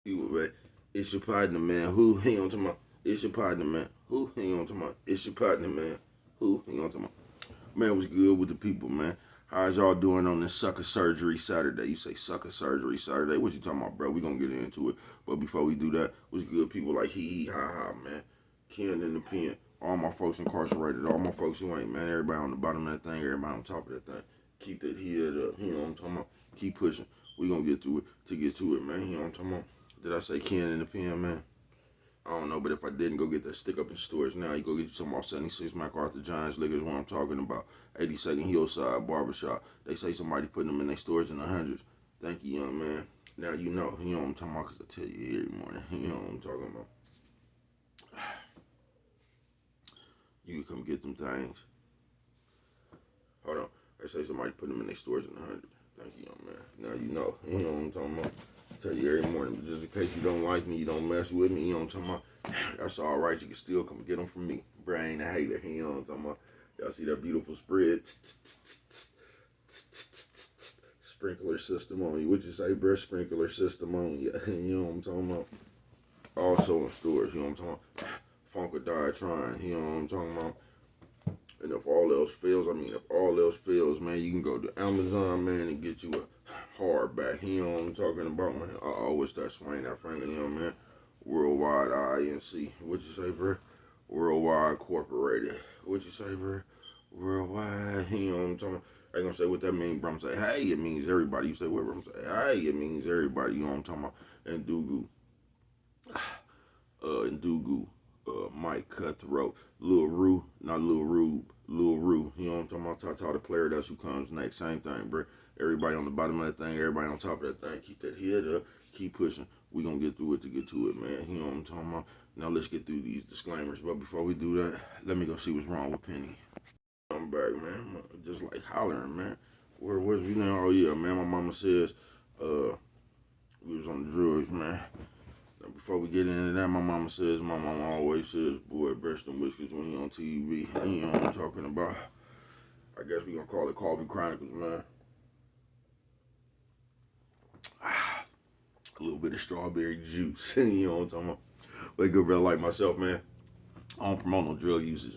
People, man. It's your partner, man. Who he on to my? It's your partner, man. Who he on to my? It's your partner, man. Who he on to my? Man, what's good with the people, man? How's y'all doing on this sucker surgery Saturday? You say sucker surgery Saturday? What you talking about, bro? We gonna get into it. But before we do that, what's good, people like hee ha ha, man. Ken in the pen. All my folks incarcerated. All my folks who ain't, man. Everybody on the bottom of that thing. Everybody on top of that thing. Keep that head up. You know what I'm talking about? Keep pushing. We gonna get through it to get to it, man. You know what I'm talking about? Did I say Ken in the pen, man? I don't know, but if I didn't, go get that stick up in stores now. You go get you some off 76 MacArthur Giants liquors, what I'm talking about. 82nd Hillside Barbershop. They say somebody putting them in their stores in the hundreds. Thank you, young man. Now you know what I'm talking about, because I tell you every morning. You know what I'm talking about. You can come get them things. Hold on. They say somebody put them in their stores in the hundreds. Thank you, young man. Now you know what I'm talking about. I tell you every morning, but just in case you don't like me, you don't mess with me, you know what I'm talking about. That's all right. You can still come get them from me. Brain a hater, you know what I'm talking about. Y'all see that beautiful spread? Sprinkler system on you. What you say, bro? Sprinkler system on you. You know what I'm talking about. Also in stores, you know what I'm talking about. Funkadine, you know what I'm talking about. And if all else fails, man, you can go to Amazon, man, and get you a hardback. You know what I'm talking about, man. What's that swing, that finger, you know, man? Worldwide INC. What you say, bro? Worldwide Incorporated. What you say, bro? Worldwide. You know what I'm talking about? I ain't gonna say what that means, bro. I'm saying, hey, it means everybody. You say, what, bro? I'm saying, hey, it means everybody. You know what I'm talking about? And Ndugu, Mike Cutthroat, Lil Rue, not Lil Rube, Lil Rue. You know what I'm talking about? Tata the player, that's who comes next. Same thing, bro. Everybody on the bottom of that thing, everybody on top of that thing. Keep that head up, keep pushing. We gonna get through it to get to it, man. You know what I'm talking about? Now let's get through these disclaimers. But before we do that, let me go see what's wrong with Penny. I'm back, man. Just like hollering, man. Where was we now? Oh yeah, man. My mama says, we was on the drugs, man. Now, before we get into that, my mama always says, boy, breast and whiskers when he on TV. You know what I'm talking about. I guess we gonna call it Coffee Chronicles, man. A little bit of strawberry juice. You know what I'm talking about. But a good brother like myself, man, I don't promote no drug usage.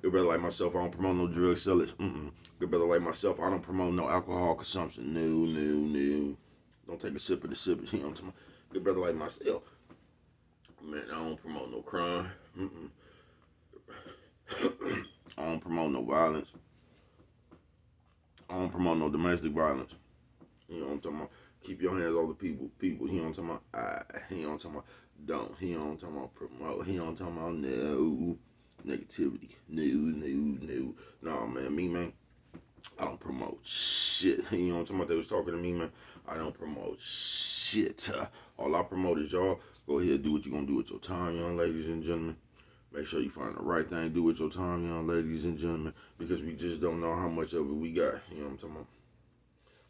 Good brother like myself, I don't promote no drug sellers. Good brother like myself, I don't promote no alcohol consumption. No. Don't take a sip of the sip. You know what I'm talking about. Good brother like myself, man, I don't promote no crime. I don't promote no violence. I don't promote no domestic violence. You know what I'm talking about? Keep your hands off the people. You know what I'm talking about? You know what I'm talking about? Don't. You know what I'm talking about? Promote. You know what I'm talking about? No. Negativity. No. No, man. Me, man. I don't promote shit. You know what I'm talking about? They was talking to me, man. I don't promote shit. All I promote is y'all go ahead and do what you're going to do with your time, young ladies and gentlemen. Make sure you find the right thing to do with your time, young ladies and gentlemen, because we just don't know how much of it we got. You know what I'm talking about?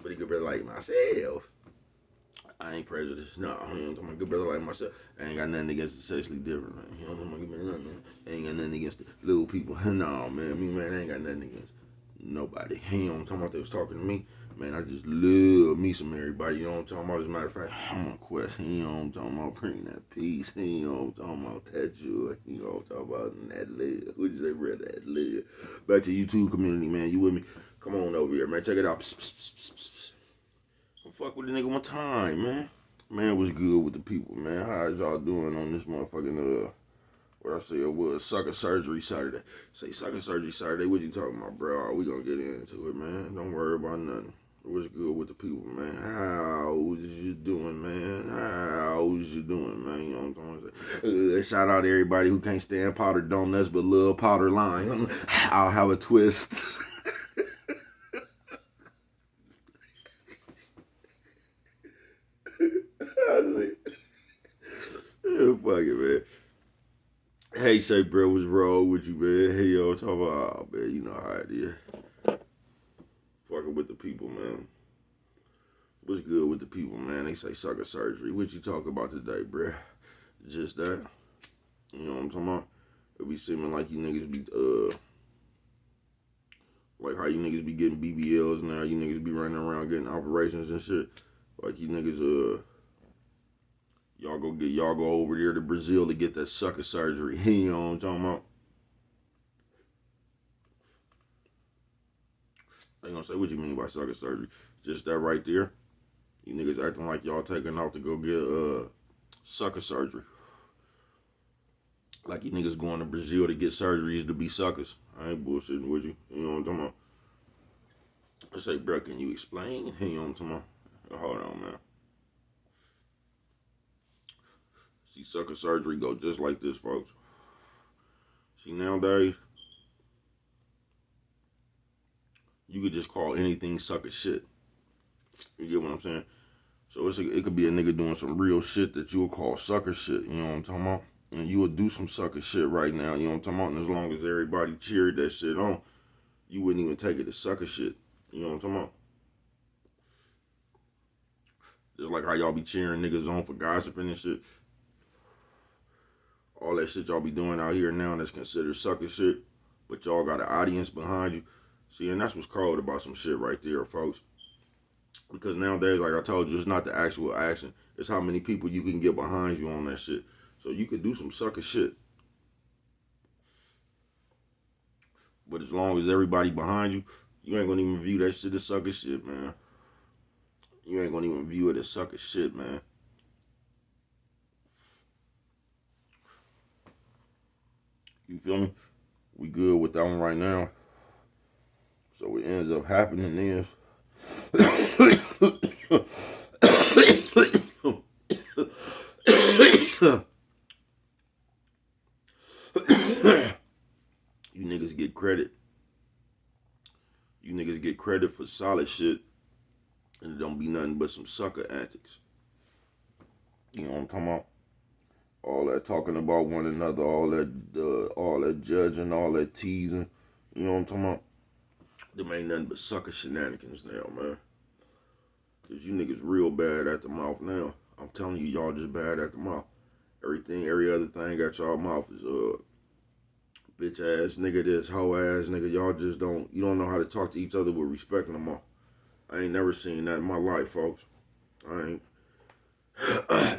But a good brother like myself, I ain't prejudiced. No, you know what I'm talking about? Good brother like myself, I ain't got nothing against the sexually different, man. You know what I'm talking about? Man. I ain't got nothing against the little people. No, man. Me, man, I ain't got nothing against nobody. You know what I'm talking about? They was talking to me. Man, I just love me some everybody. You know what I'm talking about? As a matter of fact, I'm on quest. You know what I'm talking about? Bring that peace. You know what I'm talking about? That joy. You know what I'm talking about? And that love. What'd you say, bro? That love. Back to YouTube community, man. You with me? Come on over here, man. Check it out. Come fuck with the nigga one time, man. Man, what's good with the people, man? How's y'all doing on this motherfucking, what I say it was, Sucka Surgery Saturday. Say Sucka Surgery Saturday, what you talking about, bro? We gonna get into it, man. Don't worry about nothing. What's good with the people, man? How's you doing, man? How's you doing, man? You know what I'm talking about? Shout out to everybody who can't stand powdered donuts but love powder lime. I'll have a twist. Fuck it, man. Hey, say, bro, what's wrong with you, man? Hey, yo, talk about, oh, man, you know how it is. Fucking with the people, man. What's good with the people, man? They say sucker surgery. What you talk about today, bruh? Just that. You know what I'm talking about? It be seeming like you niggas be, like how you niggas be getting BBLs now. You niggas be running around getting operations and shit. Like you niggas, y'all Y'all go over there to Brazil to get that sucker surgery. You know what I'm talking about? They gonna say, what you mean by sucker surgery? Just that right there. You niggas acting like y'all taking off to go get sucker surgery. Like you niggas going to Brazil to get surgeries to be suckers. I ain't bullshitting with you. You know what I'm talking about? I say, bro, can you explain? You know what I'm talking about? Hold on, man. See, sucker surgery go just like this, folks. See, nowadays, you could just call anything sucker shit. You get what I'm saying? So it could be a nigga doing some real shit that you would call sucker shit. You know what I'm talking about? And you would do some sucker shit right now. You know what I'm talking about? And as long as everybody cheered that shit on, you wouldn't even take it as sucker shit. You know what I'm talking about? Just like how y'all be cheering niggas on for gossiping and shit. All that shit y'all be doing out here now that's considered sucker shit. But y'all got an audience behind you. See, and that's what's cold about some shit right there, folks. Because nowadays, like I told you, it's not the actual action. It's how many people you can get behind you on that shit. So you could do some sucker shit. But as long as everybody behind you, you ain't gonna even view that shit as sucker shit, man. You ain't gonna even view it as sucker shit, man. You feel me? We good with that one right now. So what ends up happening is you niggas get credit. You niggas get credit for solid shit, and it don't be nothing but some sucker antics. You know what I'm talking about? All that talking about one another, all that judging, all that teasing. You know what I'm talking about? Them ain't nothing but sucker shenanigans now, man. Cause you niggas real bad at the mouth now. I'm telling you, y'all just bad at the mouth. Every other thing at y'all mouth is bitch ass nigga, this hoe ass nigga. Y'all just you don't know how to talk to each other with respect no more. I ain't never seen that in my life, folks. I ain't.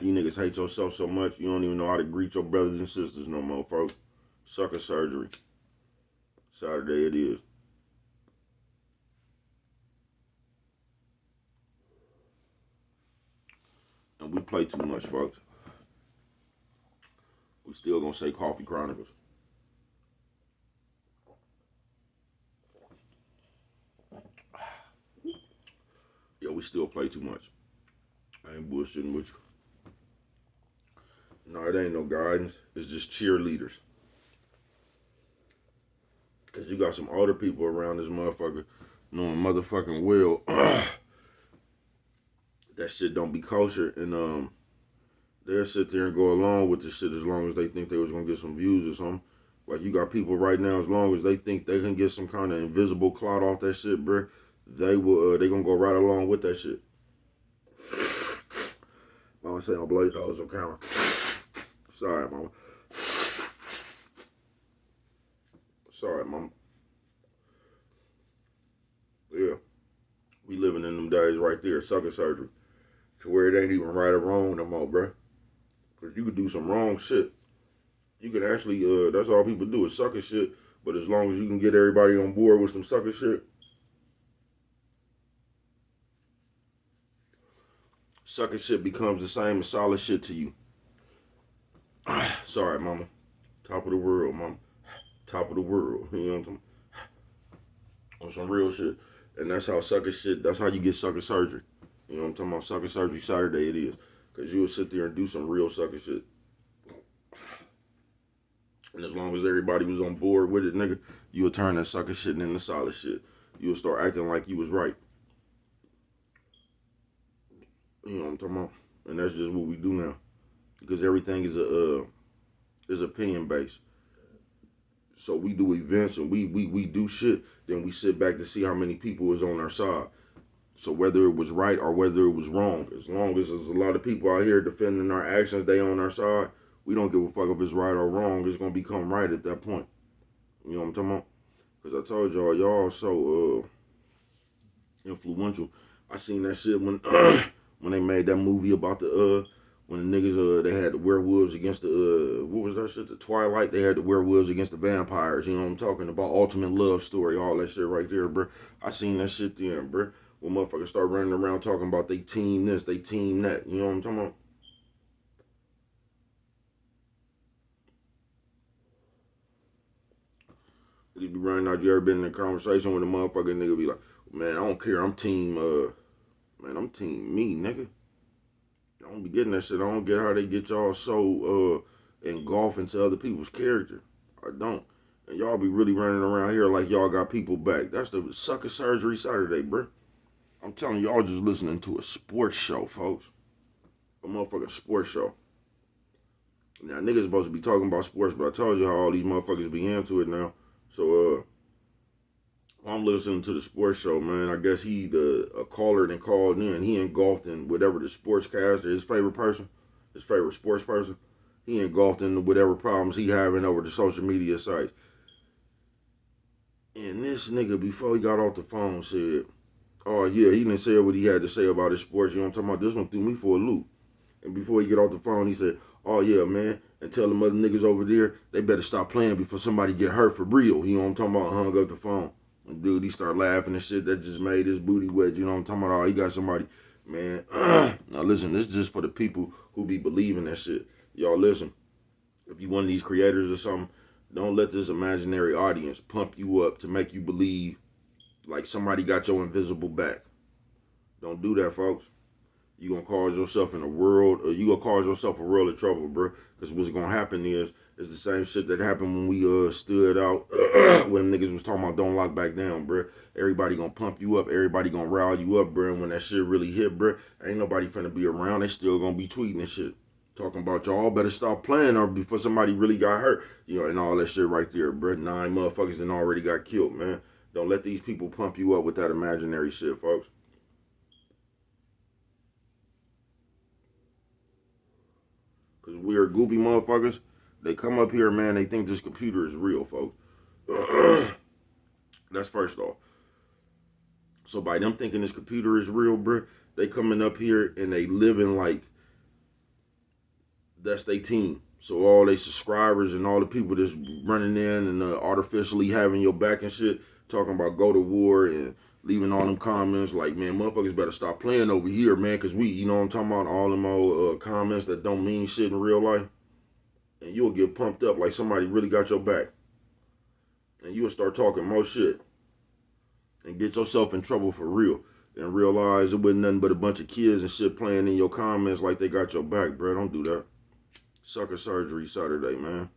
You niggas hate yourself so much, you don't even know how to greet your brothers and sisters no more, folks. Sucker surgery. Saturday it is. And we play too much, folks. We still gonna say Coffee Chronicles. Yeah, we still play too much. I ain't bullshitting with you. No, it ain't no guidance. It's just cheerleaders. Cause you got some older people around this motherfucker knowing motherfucking well that shit don't be kosher, and they'll sit there and go along with the shit as long as they think they was gonna get some views or something. Like you got people right now, as long as they think they can get some kind of invisible clout off that shit, bruh, they gonna go right along with that shit. Mama say I'm blazing those on camera. Sorry, mama. Sorry, mama. Yeah. We living in them days right there, sucker surgery. To where it ain't even right or wrong no more, bruh. Cause you could do some wrong shit. You can actually, that's all people do is sucker shit. But as long as you can get everybody on board with some sucker shit, sucker shit becomes the same as solid shit to you. Sorry, mama. Top of the world, mama. Top of the world. You know what I'm talking about? On some real shit. And that's how sucker shit, that's how you get sucker surgery. You know what I'm talking about? Sucker surgery Saturday it is. Because you will sit there and do some real sucker shit. And as long as everybody was on board with it, nigga, you would turn that sucker shit into solid shit. You would start acting like you was right. You know what I'm talking about? And that's just what we do now. Because everything is opinion based. So we do events and we do shit, then we sit back to see how many people was on our side. So whether it was right or whether it was wrong, as long as there's a lot of people out here defending our actions, they on our side, we don't give a fuck if it's right or wrong. It's gonna become right at that point. You know what I'm talking about? Because I told y'all so influential. I seen that shit when when they made that movie about the when the niggas they had the werewolves against the what was that shit? The Twilight. They had the werewolves against the vampires. You know what I'm talking about? Ultimate love story, all that shit right there, bro. I seen that shit then, bro. When motherfuckers start running around talking about they team this, they team that. You know what I'm talking about? You be running out. You ever been in a conversation with a motherfucking nigga be like, man, I don't care. I'm team. Man, I'm team me, nigga. I don't be getting that shit. I don't get how they get y'all so engulfed into other people's character. I don't. And y'all be really running around here like y'all got people back. That's the Sucka Surgery Saturday, bro. I'm telling y'all just listening to a sports show, folks. A motherfucking sports show. Now, niggas supposed to be talking about sports, but I told you how all these motherfuckers be into it now. So, I'm listening to the sports show, man. I guess a caller that called in. He engulfed in whatever the sportscaster, his favorite person, his favorite sports person. He engulfed in whatever problems he having over the social media sites. And this nigga, before he got off the phone, said, "Oh yeah, he didn't say what he had to say about his sports. You know what I'm talking about? This one threw me for a loop." And before he get off the phone, he said, "Oh yeah, man, and tell them other niggas over there they better stop playing before somebody get hurt for real." You know what I'm talking about? Hung up the phone. And dude, he started laughing and shit. That just made his booty wet. You know what I'm talking about? Oh, he got somebody, man. Now listen, this is just for the people who be believing that shit. Y'all listen. If you one of these creators or something, don't let this imaginary audience pump you up to make you believe like somebody got your invisible back. Don't do that, folks. You gonna cause yourself in a world, or you gonna cause yourself a world of trouble, bro. Because what's gonna happen is the same shit that happened when we stood out when niggas was talking about don't lock back down, bro. Everybody gonna pump you up, everybody gonna rile you up, bro. And when that shit really hit, bro, ain't nobody finna be around. They still gonna be tweeting and shit, talking about y'all better stop playing or before somebody really got hurt, you know, and all that shit right there, bro. 9 motherfuckers that already got killed, man. Don't let these people pump you up with that imaginary shit, folks. Because we are goofy motherfuckers. They come up here, man, they think this computer is real, folks. That's first off. So by them thinking this computer is real, bro, they coming up here and they living like that's their team. So all they subscribers and all the people that's running in and artificially having your back and shit, talking about go to war and leaving all them comments like, man, motherfuckers better stop playing over here, man, because you know what I'm talking about, all them old comments that don't mean shit in real life. And you'll get pumped up like somebody really got your back. And you'll start talking more shit and get yourself in trouble for real. And realize it wasn't nothing but a bunch of kids and shit playing in your comments like they got your back, bro. Don't do that. Sucker Surgery Saturday, man.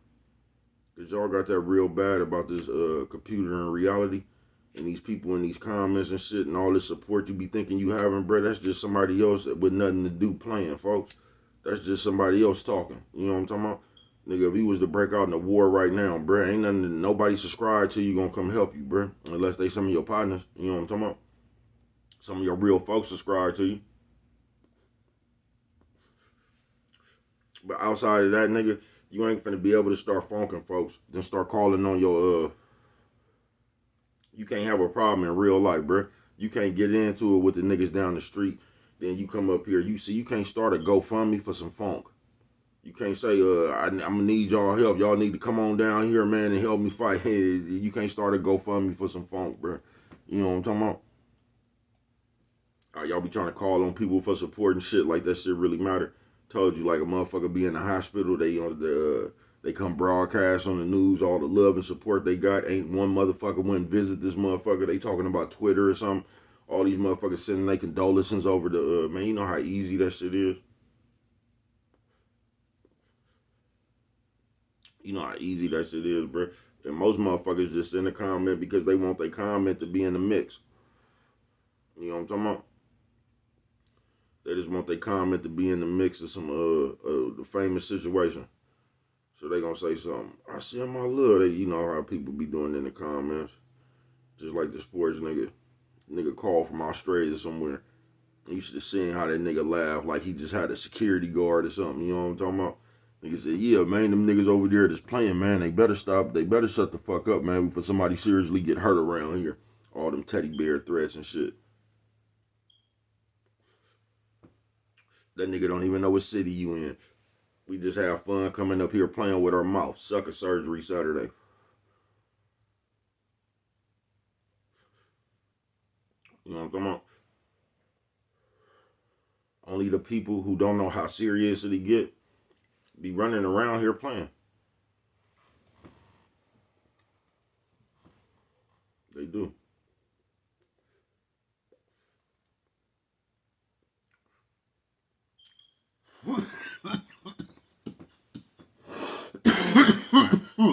Because y'all got that real bad about this computer and reality. And these people in these comments and shit and all this support you be thinking you having, bro, that's just somebody else with nothing to do playing, folks. That's just somebody else talking. You know what I'm talking about? Nigga, if he was to break out in a war right now, bro, ain't nothing, nobody subscribed to you gonna come help you, bro. Unless they some of your partners. You know what I'm talking about? Some of your real folks subscribe to you. But outside of that, nigga, you ain't finna be able to start funking folks. Then start calling on your you can't have a problem in real life, bro. You can't get into it with the niggas down the street. Then you come up here, you can't start a GoFundMe for some funk. You can't say, I'm gonna need y'all help. Y'all need to come on down here, man, and help me fight. Hey, you can't start a GoFundMe for some funk, bro. You know what I'm talking about? Y'all be trying to call on people for support and shit like that shit really matter. Told you like a motherfucker be in the hospital, they come broadcast on the news all the love and support they got. Ain't one motherfucker went visit this motherfucker. They talking about Twitter or something. All these motherfuckers sending their condolences over the man. You know how easy that shit is. You know how easy that shit is, bro. And most motherfuckers just send a comment because they want their comment to be in the mix. You know what I'm talking about? They just want their comment to be in the mix of some the famous situation. So they gonna say something. I send my love. You know how people be doing in the comments. Just like the sports nigga called from Australia somewhere. You should have seen how that nigga laughed like he just had a security guard or something. You know what I'm talking about? Nigga said, yeah, man, them niggas over there that's playing, man, they better stop. They better shut the fuck up, man, before somebody seriously get hurt around here. All them teddy bear threats and shit. That nigga don't even know what city you in. We just have fun coming up here playing with our mouth. Sucker surgery Saturday. You know what I'm talking about? Only the people who don't know how serious it get be running around here playing. They do.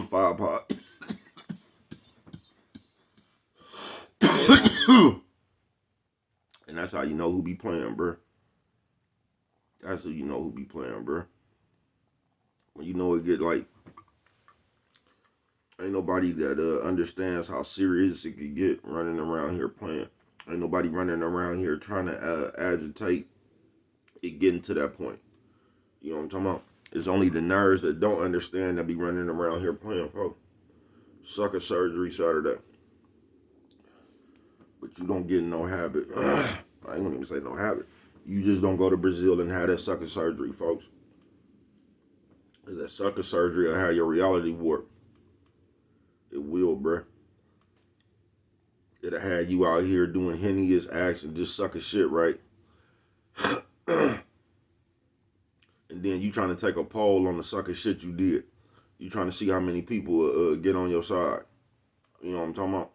Five pot. And that's how you know who be playing, bro. That's how you know who be playing, bro. When you know it get like, ain't nobody that understands how serious it could get running around here playing. Ain't nobody running around here trying to agitate it getting to that point. You know what I'm talking about? It's only the nerds that don't understand that be running around here playing, folks. Sucker surgery Saturday. But you don't get in no habit. I ain't gonna even say no habit. You just don't go to Brazil and have that sucker surgery, folks. Cause that sucker surgery will have your reality warped. It will, bruh. It'll have you out here doing heinous acts and just sucking shit, right? And then you trying to take a poll on the sucker shit you did. You trying to see how many people get on your side. You know what I'm talking about?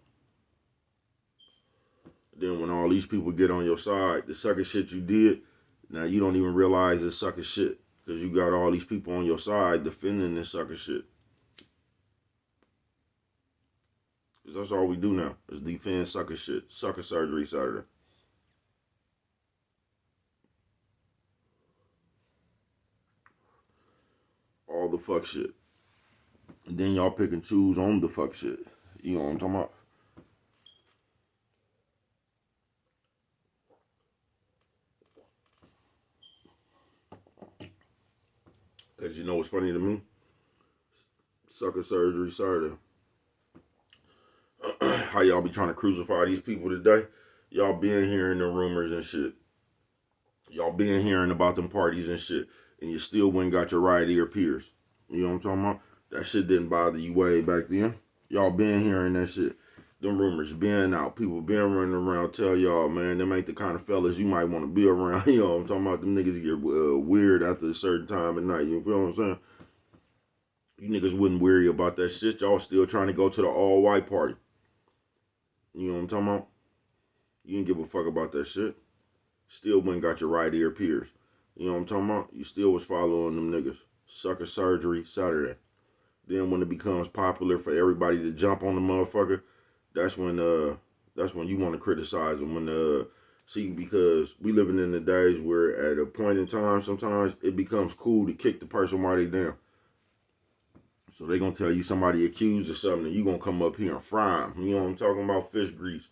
Then when all these people get on your side, the sucker shit you did, now you don't even realize it's sucker shit. Because you got all these people on your side defending this sucker shit. Because that's all we do now, is defend sucker shit. Sucker surgery Saturday. All the fuck shit. And then y'all pick and choose on the fuck shit. You know what I'm talking about? Because you know what's funny to me? Sucker surgery Saturday. How y'all be trying to crucify these people today? Y'all been hearing the rumors and shit. Y'all been hearing about them parties and shit. And you still went and got your right ear pierced. You know what I'm talking about? That shit didn't bother you way back then. Y'all been hearing that shit. Them rumors been out. People been running around tell y'all, man, them ain't the kind of fellas you might want to be around. You know what I'm talking about? Them niggas get weird after a certain time at night. You feel what I'm saying? You niggas wouldn't worry about that shit. Y'all still trying to go to the all-white party. You know what I'm talking about? You didn't give a fuck about that shit. Still went and got your right ear pierced. You know what I'm talking about? You still was following them niggas. Sucker surgery Saturday. Then when it becomes popular for everybody to jump on the motherfucker, that's when you want to criticize them. See, because we living in the days where at a point in time sometimes it becomes cool to kick the person while they down. So they gonna tell you somebody accused of something and you gonna come up here and fry them. You know what I'm talking about? Fish grease.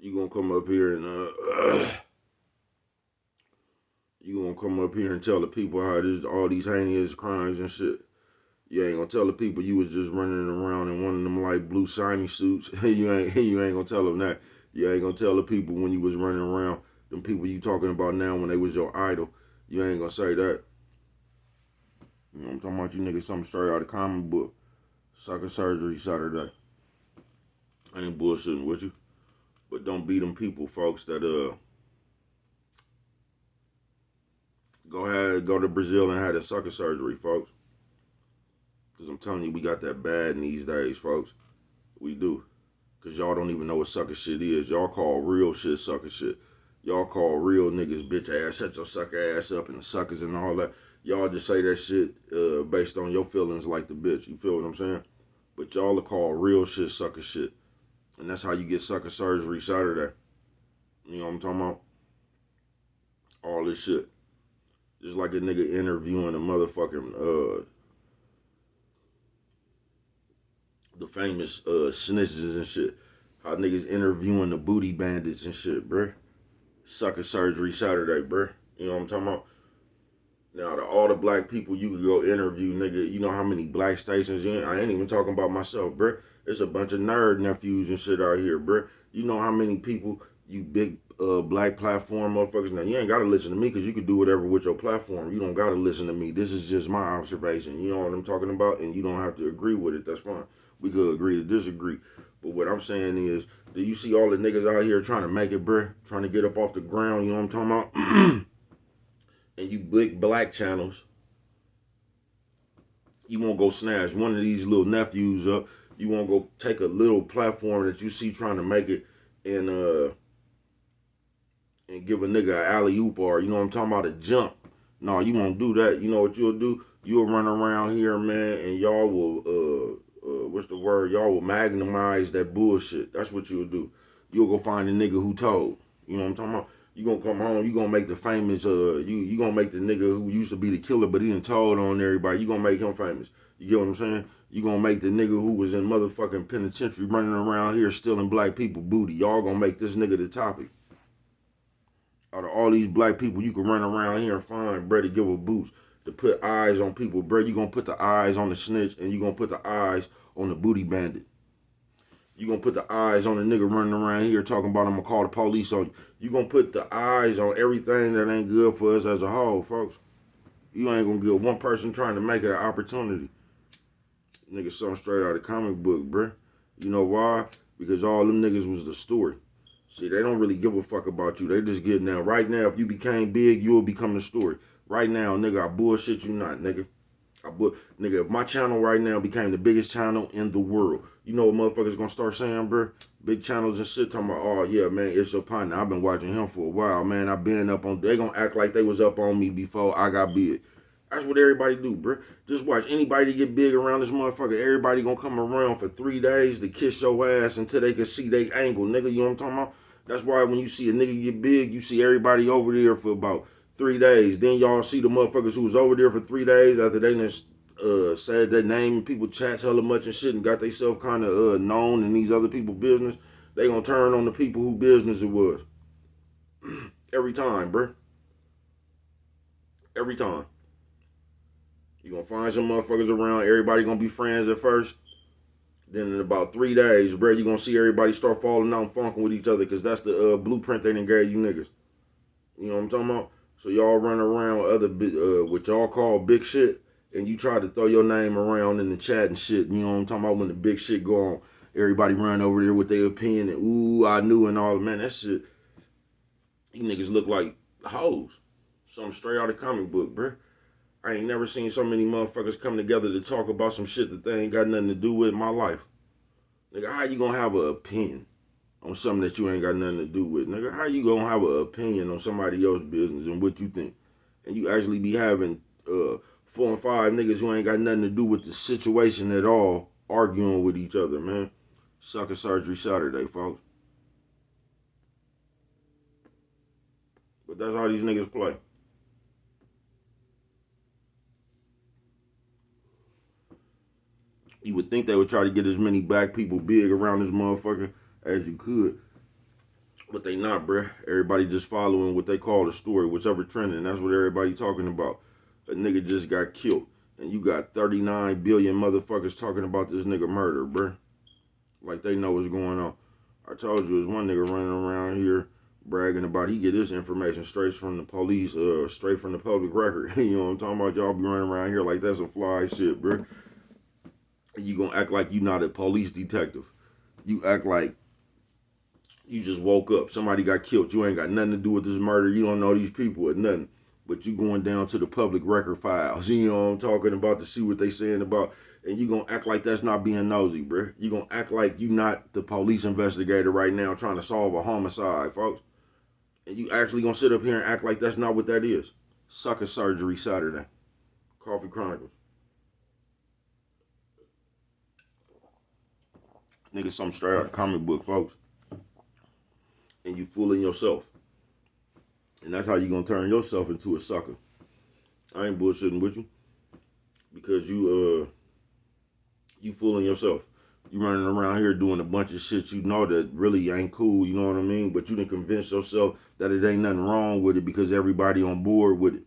You gonna come up here and you gonna come up here and tell the people how all these heinous crimes and shit. You ain't gonna tell the people you was just running around in one of them light blue shiny suits. you ain't gonna tell them that. You ain't gonna tell the people when you was running around, them people you talking about now when they was your idol. You ain't gonna say that. You know I'm talking about? You niggas something straight out of comic book. Sucker surgery Saturday. I ain't bullshitting with you. But don't be them people, folks, that go to Brazil and have that sucker surgery, folks. Because I'm telling you, we got that bad in these days, folks. We do. Because y'all don't even know what sucker shit is. Y'all call real shit sucker shit. Y'all call real niggas bitch ass, shut your sucker ass up and the suckers and all that. Y'all just say that shit based on your feelings like the bitch. You feel what I'm saying? But y'all will call real shit sucker shit. And that's how you get sucker surgery Saturday. You know what I'm talking about? All this shit. Just like a nigga interviewing a motherfucking the famous snitches and shit. How niggas interviewing the booty bandits and shit, bruh. Sucker surgery Saturday, bruh. You know what I'm talking about? Now, all the black people you could go interview, nigga, you know how many black stations you in? I ain't even talking about myself, bruh. It's a bunch of nerd nephews and shit out here, bruh. You know how many people, you big black platform motherfuckers, now you ain't gotta listen to me because you can do whatever with your platform. You don't gotta listen to me. This is just my observation. You know what I'm talking about? And you don't have to agree with it. That's fine. We could agree to disagree. But what I'm saying is, do you see all the niggas out here trying to make it, bruh? Trying to get up off the ground, you know what I'm talking about? And you big black channels, you won't go snatch one of these little nephews up. You won't go take a little platform that you see trying to make it and give a nigga an alley oop, or you know what I'm talking about, a jump. No, you won't do that. You know what you'll do? You'll run around here, man, and y'all will what's the word? Y'all will magnemize that bullshit. That's what you'll do. You'll go find a nigga who told. You know what I'm talking about? You gonna come home, you gonna make the famous you gonna make the nigga who used to be the killer but he done told on everybody, you gonna make him famous. You get what I'm saying? You gonna make the nigga who was in motherfucking penitentiary running around here stealing black people booty. Y'all gonna make this nigga the topic. Out of all these black people you can run around here and find, bro, to give a boost, to put eyes on people, bro. You gonna put the eyes on the snitch and you gonna put the eyes on the booty bandit. You gonna put the eyes on the nigga running around here talking about I'm gonna call the police on you. You gonna put the eyes on everything that ain't good for us as a whole, folks. You ain't gonna give one person trying to make it an opportunity. Nigga, something straight out of the comic book, bruh. You know why? Because all them niggas was the story. See, they don't really give a fuck about you. They just get now. Right now, if you became big, you will become the story. Right now, nigga, I bullshit you not, nigga. Nigga, if my channel right now became the biggest channel in the world, you know what motherfuckers gonna start saying, bro? Big channels and shit talking about, oh yeah, man, it's your partner. I've been watching him for a while, man. I've been up on, they gonna act like they was up on me before I got big. That's what everybody do, bro. Just watch anybody get big around this motherfucker. Everybody gonna come around for 3 days to kiss your ass until they can see they angle, nigga. You know what I'm talking about? That's why when you see a nigga get big, you see everybody over there for about 3 days. Then y'all see the motherfuckers who was over there for 3 days after they done said their name and people chats hella much and shit and got themselves kind of known in these other people's business. They gonna turn on the people who business it was. Every time, bro. Every time. You gonna find some motherfuckers around. Everybody gonna be friends at first. Then in about 3 days, bro, you gonna see everybody start falling out and funking with each other because that's the blueprint they done gave you niggas. You know what I'm talking about? So y'all run around with other what y'all call big shit, and you try to throw your name around in the chat and shit. You know what I'm talking about? When the big shit go on, everybody run over there with their opinion and ooh, I knew and all. Man, that shit, you niggas look like hoes. Something straight out of comic book, bruh. I ain't never seen so many motherfuckers come together to talk about some shit that they ain't got nothing to do with in my life. Nigga, how you gonna have an opinion on something that you ain't got nothing to do with? Nigga, how you gonna have an opinion on somebody else's business and what you think? And you actually be having 4 and 5 niggas who ain't got nothing to do with the situation at all arguing with each other, man. Sucker surgery Saturday, folks. But that's how these niggas play. You would think they would try to get as many black people big around this motherfucker as you could. But they not, bruh. Everybody just following what they call the story, whichever trending. That's what everybody talking about. A nigga just got killed. And you got 39 billion motherfuckers talking about this nigga murder, bruh. Like they know what's going on. I told you, there's one nigga running around here bragging about he get his information straight from the police, straight from the public record. You know what I'm talking about? Y'all be running around here like that's some fly shit, bruh. You gonna act like you not a police detective. You act like you just woke up. Somebody got killed. You ain't got nothing to do with this murder. You don't know these people or nothing. But you going down to the public record files. You know what I'm talking about, to see what they saying about. And you gonna act like that's not being nosy, bruh. You gonna act like you not the police investigator right now trying to solve a homicide, folks. And you actually gonna sit up here and act like that's not what that is. Sucka surgery Saturday. Coffee Chronicles. Nigga, something straight out of comic book, folks. And you fooling yourself. And that's how you gonna turn yourself into a sucker. I ain't bullshitting with you. Because you fooling yourself. You running around here doing a bunch of shit you know that really ain't cool, you know what I mean? But you done convince yourself that it ain't nothing wrong with it because everybody on board with it.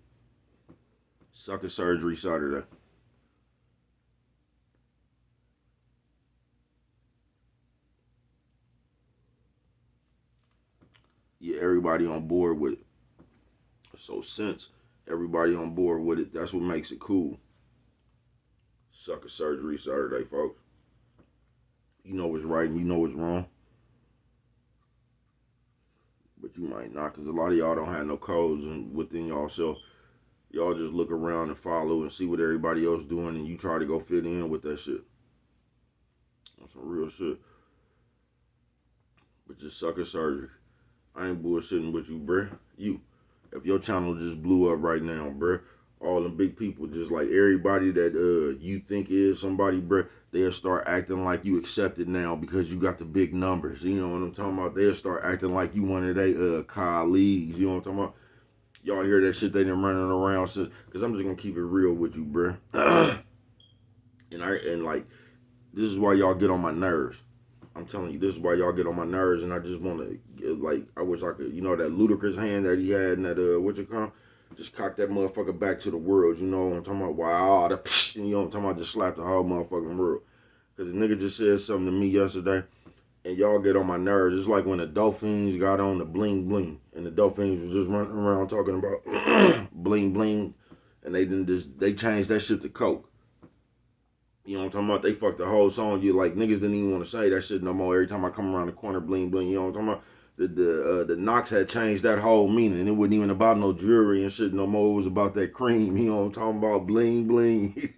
Sucker surgery Saturday. Yeah, everybody on board with it. So since everybody on board with it, that's what makes it cool. Sucker surgery Saturday, folks. You know what's right and you know what's wrong, but you might not, because a lot of y'all don't have no codes and within y'all self. Y'all just look around and follow and see what everybody else doing, and you try to go fit in with that shit. That's some real shit. But just sucker surgery. I ain't bullshitting with you, bruh. If your channel just blew up right now, bruh, all them big people, just like everybody that you think is somebody, bruh, they'll start acting like you accepted now because you got the big numbers. You know what I'm talking about? They'll start acting like you one of their colleagues. You know what I'm talking about? Y'all hear that shit they been running around since? Because I'm just gonna keep it real with you, bruh. and like, this is why y'all get on my nerves. I'm telling you, this is why y'all get on my nerves, and I just want to, like, I wish I could, that ludicrous hand that he had in that, what you call, just cock that motherfucker back to the world, you know what I'm talking about? Wow, and you know what I'm talking about? Just slap the whole motherfucking world. Because the nigga just said something to me yesterday, and y'all get on my nerves. It's like when the Dolphins got on the bling bling, and the Dolphins was just running around talking about bling bling, and they changed that shit to Coke. You know what I'm talking about? They fucked the whole song. You like niggas didn't even want to say that shit no more. Every time I come around the corner, bling bling. You know what I'm talking about? The Knox had changed that whole meaning. It wasn't even about no jewelry and shit no more. It was about that cream. You know what I'm talking about? Bling bling.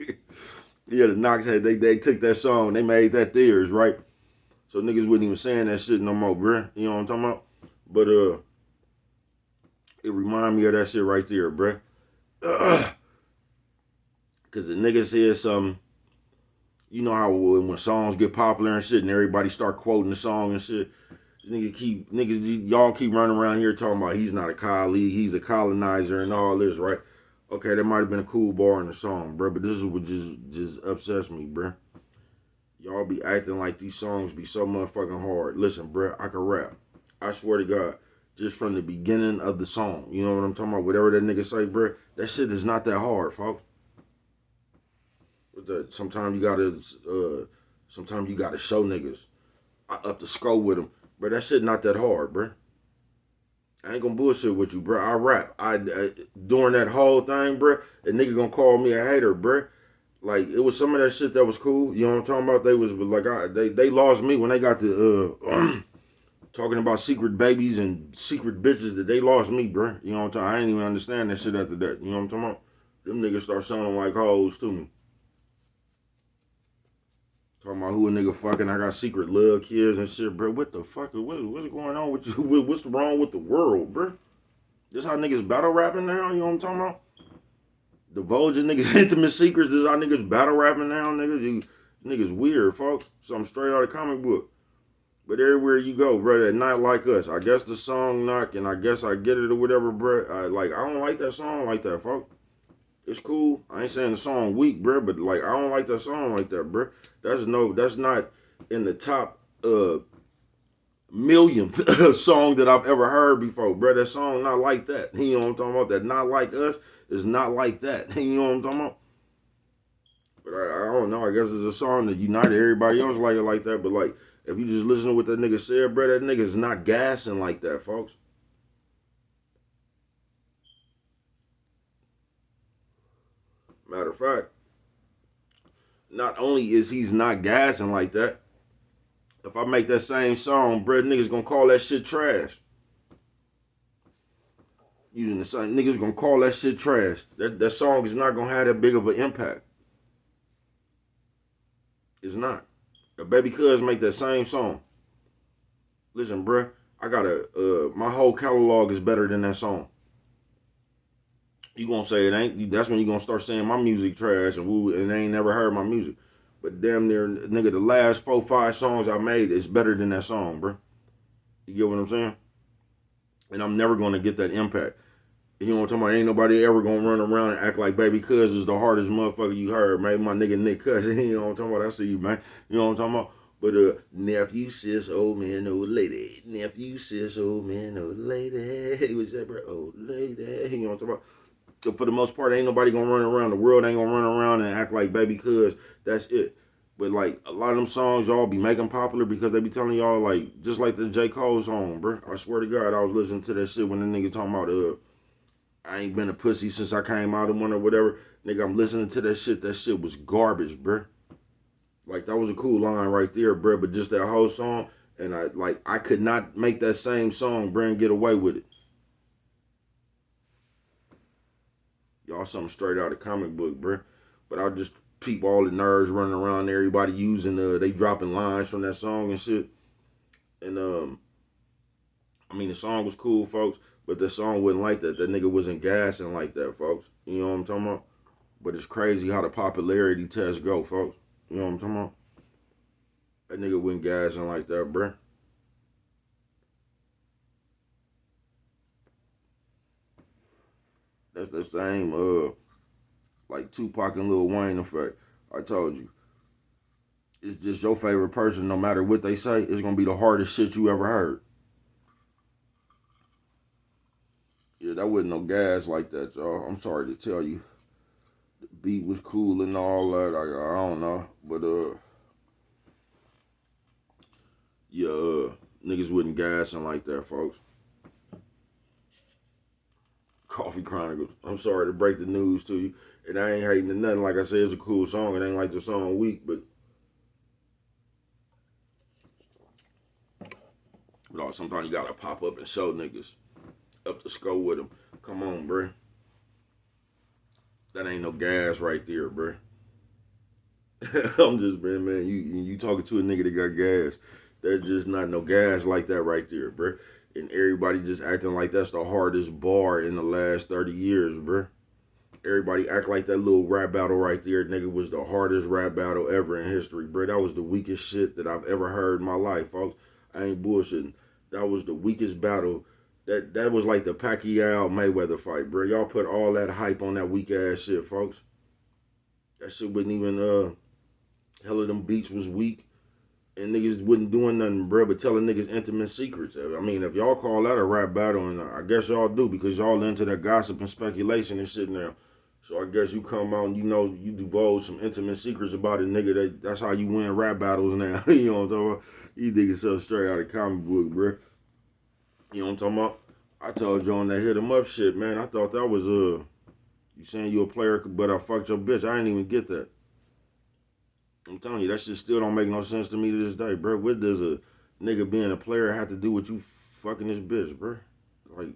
Yeah, the Knox had they took that song. They made that theirs, right? So niggas wasn't even saying that shit no more, bruh. You know what I'm talking about? But it reminded me of that shit right there, bruh. Cause the nigga said something. You know how when songs get popular and shit, and everybody start quoting the song and shit. Y'all keep running around here talking about he's not a colleague, he's a colonizer and all this, right? Okay, that might have been a cool bar in the song, bro, but this is what just upsets me, bro. Y'all be acting like these songs be so motherfucking hard. Listen, bro, I can rap. I swear to God, just from the beginning of the song, you know what I'm talking about? Whatever that nigga say, bro, that shit is not that hard, folks. Sometimes you gotta show niggas. I up the score with them, bro. That shit not that hard, bro. I ain't gonna bullshit with you, bro. I rap. During that whole thing, bro. A nigga gonna call me a hater, bro. Like it was some of that shit that was cool. You know what I'm talking about? They was like they lost me when they got to talking about secret babies and secret bitches. That they lost me, bro. You know what I'm talking? I ain't even understand that shit after that. You know what I'm talking about? Them niggas start sounding like hoes to me. Talking about who a nigga fucking, I got secret love kids and shit, bro. What the fuck? What's going on with you? What's wrong with the world, bro? This how niggas battle rapping now? You know what I'm talking about? Divulging niggas intimate secrets. This how niggas battle rapping now, niggas. Niggas weird, folks. Something straight out of comic book. But everywhere you go, bro, that not like us. I guess the song knock, and I guess I get it or whatever, bro. I don't like that song like that, folks. It's cool. I ain't saying the song weak, bro, but like I don't like that song like that, bro. That's not in the top millionth song that I've ever heard before, bro. That song not like that. You know what I'm talking about? That not like us is not like that. You know what I'm talking about? But I don't know. I guess it's a song that united everybody else like it like that. But like, if you just listen to what that nigga said, bro, that nigga's not gassing like that, folks. Matter of fact, not only is he's not gassing like that, if I make that same song, bro, niggas gonna call that shit trash. Using the same niggas gonna call that shit trash. That song is not gonna have that big of an impact. It's not. A baby cuz make that same song. Listen, bro, I got my whole catalog is better than that song. You gonna say it ain't? That's when you gonna start saying my music trash and they ain't never heard my music. But damn near, nigga, the last 4-5 songs I made is better than that song, bro. You get what I'm saying? And I'm never gonna get that impact. You know what I'm talking about? Ain't nobody ever gonna run around and act like Baby Cuz is the hardest motherfucker you heard. Maybe my nigga Nick Cuz. You know what I'm talking about? I see you, man. You know what I'm talking about? But nephew, sis, old man, old lady. Nephew, sis, old man, old lady. What's that, bro? Old lady. You know what I'm talking about? So for the most part, ain't nobody gonna run around. The world ain't gonna run around and act like Baby Cuz. That's it. But like a lot of them songs y'all be making popular because they be telling y'all like just like the J. Cole song, bro. I swear to God, I was listening to that shit when the nigga talking about I ain't been a pussy since I came out of one or whatever. Nigga, I'm listening to that shit. That shit was garbage, bro. Like that was a cool line right there, bro. But just that whole song, and I could not make that same song, bro, and get away with it. Y'all something straight out of comic book, bro. But I just peep all the nerds running around, everybody using they dropping lines from that song and shit. And I mean the song was cool, folks, but the song wasn't like that. That nigga wasn't gassing like that, folks. You know what I'm talking about? But it's crazy how the popularity tests go, folks. You know what I'm talking about? That nigga wasn't gassing like that, bro. That's the same like Tupac and Lil Wayne effect. I told you. It's just your favorite person, no matter what they say, it's gonna be the hardest shit you ever heard. Yeah, that wasn't no gas like that, y'all. I'm sorry to tell you. The beat was cool and all that. I don't know. But yeah, niggas wasn't gassing like that, folks. Coffee Chronicles. I'm sorry to break the news to you. And I ain't hating to nothing. Like I said, it's a cool song. It ain't like the song Weak, but sometimes you gotta pop up and show niggas up the score with them. Come on, bruh. That ain't no gas right there, bruh. I'm just, man, you talking to a nigga that got gas. That's just not no gas like that right there, bruh. And everybody just acting like that's the hardest bar in the last 30 years, bruh. Everybody act like that little rap battle right there, nigga, was the hardest rap battle ever in history, bruh. That was the weakest shit that I've ever heard in my life, folks. I ain't bullshitting. That was the weakest battle. That was like the Pacquiao Mayweather fight, bruh. Y'all put all that hype on that weak ass shit, folks. That shit wasn't even hell of them beats was weak. And niggas wasn't doing nothing, bro, but telling niggas intimate secrets. I mean, if y'all call that a rap battle, and I guess y'all do because y'all into that gossip and speculation and shit now. So I guess you come out and you divulge some intimate secrets about a nigga. That's how you win rap battles now. You know what I'm talking about? You niggas so straight out of comic book, bro. You know what I'm talking about? I told you on that hit 'em up shit, man. I thought that was you saying you a player, but I fucked your bitch. I didn't even get that. I'm telling you, that shit still don't make no sense to me to this day, bro. What does a nigga being a player have to do with you fucking this bitch, bro? Like,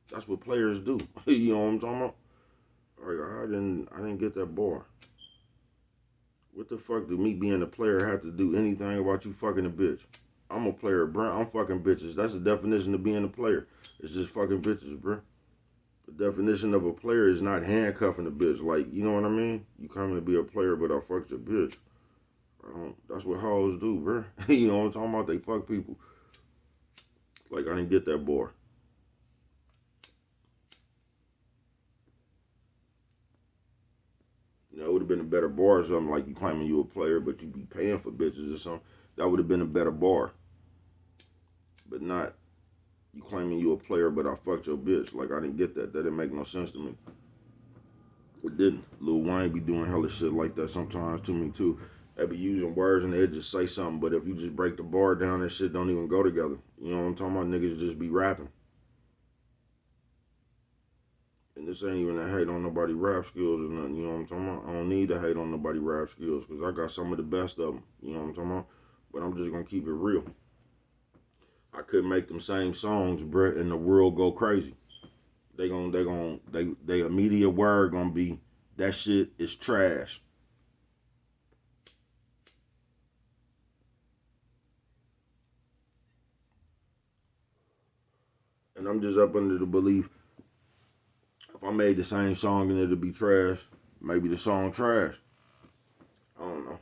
that's what players do. You know what I'm talking about? Like, I didn't get that bar. What the fuck do me being a player have to do anything about you fucking a bitch? I'm a player, bro. I'm fucking bitches. That's the definition of being a player. It's just fucking bitches, bro. The definition of a player is not handcuffing a bitch. Like, you know what I mean? You coming to be a player, but I fucked your bitch. That's what hoes do, bro. You know what I'm talking about? They fuck people. Like, I didn't get that bar. You know, it would have been a better bar or something like you claiming you a player, but you be paying for bitches or something. That would have been a better bar. But not you claiming you a player, but I fucked your bitch. Like, I didn't get that. That didn't make no sense to me. It didn't. Lil Wayne be doing hella shit like that sometimes to me, too. They be using words and they just say something, but if you just break the bar down, that shit don't even go together. You know what I'm talking about? Niggas just be rapping. And this ain't even a hate on nobody rap skills or nothing. You know what I'm talking about? I don't need to hate on nobody rap skills because I got some of the best of them. You know what I'm talking about? But I'm just gonna keep it real. I could make them same songs, bruh, and the world go crazy. They immediate word gonna be that shit is trash. And I'm just up under the belief if I made the same song and it'd be trash, maybe the song trash. I don't know.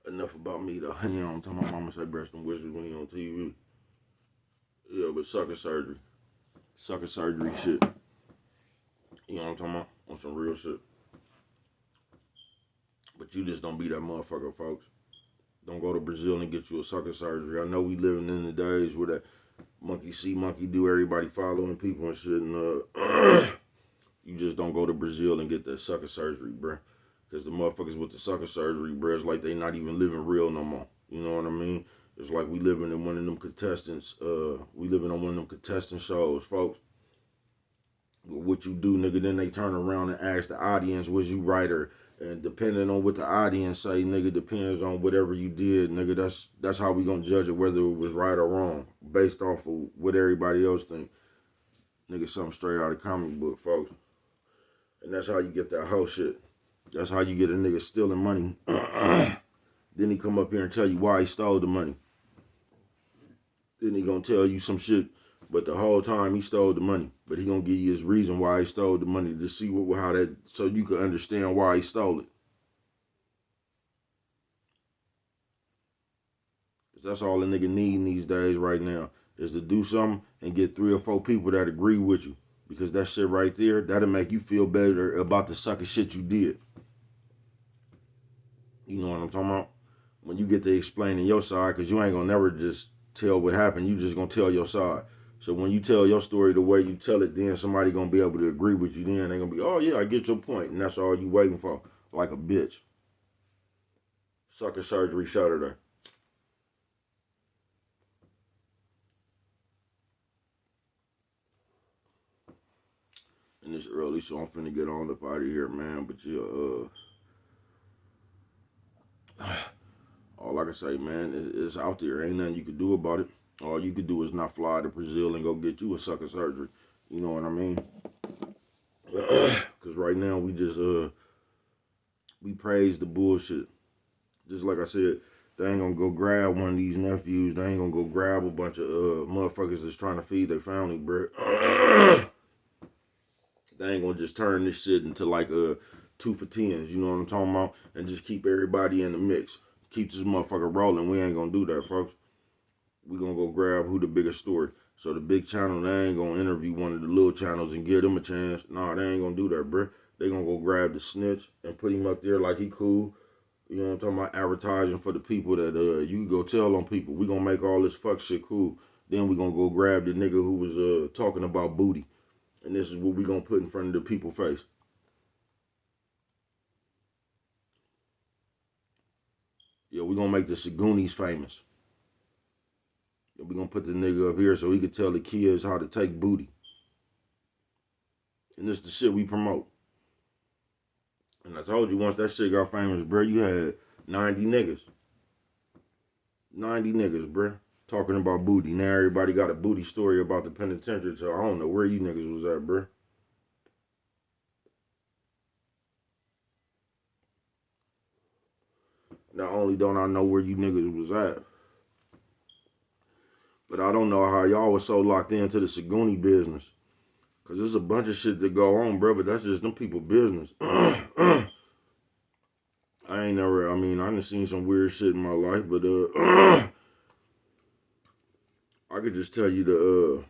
Enough about me though. You know what I'm talking about? Mama say breast and wishes when you on TV. Yeah, but sucker surgery. Sucker surgery shit. You know what I'm talking about? On some real shit. But you just don't be that motherfucker, folks. Don't go to Brazil and get you a sucker surgery. I know we living in the days where that monkey see, monkey do, everybody following people and shit. And you just don't go to Brazil and get that sucker surgery, bruh. Because the motherfuckers with the sucker surgery, bro, it's like they not even living real no more. You know what I mean? It's like we living in one of them contestants, we living on one of them contestant shows, folks. What you do, nigga, then they turn around and ask the audience, was you right? Or and depending on what the audience say, nigga, depends on whatever you did, nigga. That's how we gonna judge it, whether it was right or wrong, based off of what everybody else think. Nigga, something straight out of comic book, folks. And that's how you get that whole shit. That's how you get a nigga stealing money. Then he come up here and tell you why he stole the money. Then he gonna tell you some shit, but the whole time he stole the money. But he gonna give you his reason why he stole the money to see how that, so you can understand why he stole it. Cause that's all a nigga need these days right now is to do something and get 3 or 4 people that agree with you. Because that shit right there, that'll make you feel better about the sucker shit you did. You know what I'm talking about? When you get to explaining your side, because you ain't gonna never just tell what happened, you just gonna tell your side. So when you tell your story the way you tell it, then somebody gonna be able to agree with you. Then they gonna be, oh yeah, I get your point, and that's all you waiting for, like a bitch. Sucker surgery Saturday. And it's early, so I'm finna get on up out of here, man. But yeah, all I can say, man, it's out there. Ain't nothing you can do about it. All you can do is not fly to Brazil and go get you a sucker surgery. You know what I mean? Because right now we just we praise the bullshit. Just like I said, they ain't gonna go grab one of these nephews. They ain't gonna go grab a bunch of motherfuckers that's trying to feed their family, bro. They ain't gonna just turn this shit into like 2 for 10s. You know what I'm talking about? And just keep everybody in the mix. Keep this motherfucker rolling. We ain't gonna do that, folks. We gonna go grab who the biggest story. So the big channel, they ain't gonna interview one of the little channels and give them a chance. Nah, they ain't gonna do that, bro. They gonna go grab the snitch and put him up there like he cool. You know what I'm talking about? Advertising for the people that you can go tell on people. We gonna make all this fuck shit cool. Then we gonna go grab the nigga who was talking about booty. And this is what we gonna put in front of the people face. Yeah, we gonna make the Sagoonies famous. Yeah, we gonna put the nigga up here so he could tell the kids how to take booty. And this the shit we promote. And I told you once that shit got famous, bro, you had 90 niggas. 90 niggas, bro, talking about booty. Now everybody got a booty story about the penitentiary, so I don't know where you niggas was at, bro. Not only don't I know where you niggas was at, but I don't know how y'all was so locked into the Sagoonie business. Cause there's a bunch of shit that go on, bro, but that's just them people business. I ain't never, I mean, I done seen some weird shit in my life, but I could just tell you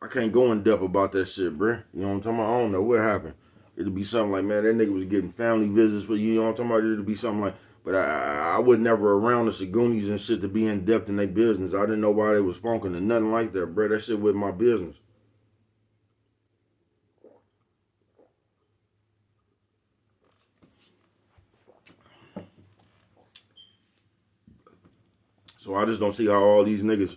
I can't go in depth about that shit, bro. You know what I'm talking about? I don't know what happened. It'd be something like, man, that nigga was getting family visits for you know what I'm talking about? It'd be something like, but I was never around the Sagoonies and shit to be in depth in their business. I didn't know why they was funking or nothing like that, bro. That shit was my business. So I just don't see how all these niggas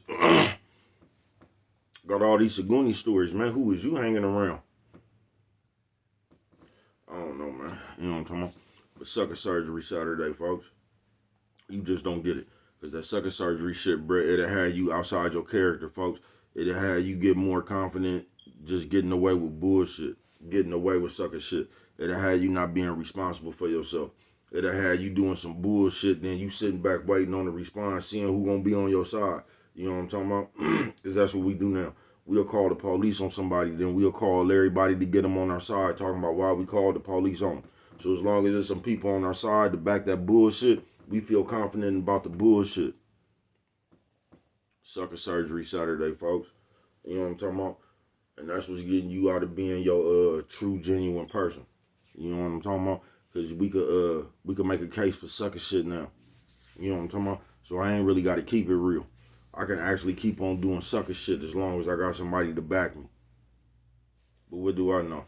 got all these Sagoonie stories, man. Who was you hanging around? I don't know, man. You know what I'm talking about? But sucker surgery Saturday, folks. You just don't get it. Because that sucker surgery shit, bro, it'll have you outside your character, folks. It'll have you get more confident just getting away with bullshit. Getting away with sucker shit. It'll have you not being responsible for yourself. It'll have you doing some bullshit, then you sitting back waiting on the response, seeing who gonna be on your side. You know what I'm talking about? Because that's what we do now. We'll call the police on somebody, then we'll call everybody to get them on our side, talking about why we called the police on them. So as long as there's some people on our side to back that bullshit, we feel confident about the bullshit. Sucker surgery Saturday, folks. You know what I'm talking about? And that's what's getting you out of being your true, genuine person. You know what I'm talking about? Because we could make a case for sucker shit now. You know what I'm talking about? So I ain't really got to keep it real. I can actually keep on doing sucker shit as long as I got somebody to back me. But what do I know?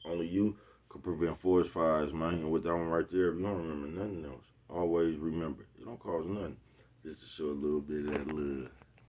Only you. Could prevent forest fires, man. And with that one right there, if you don't remember nothing else, always remember, it don't cost nothing. Just to show a little bit of that love.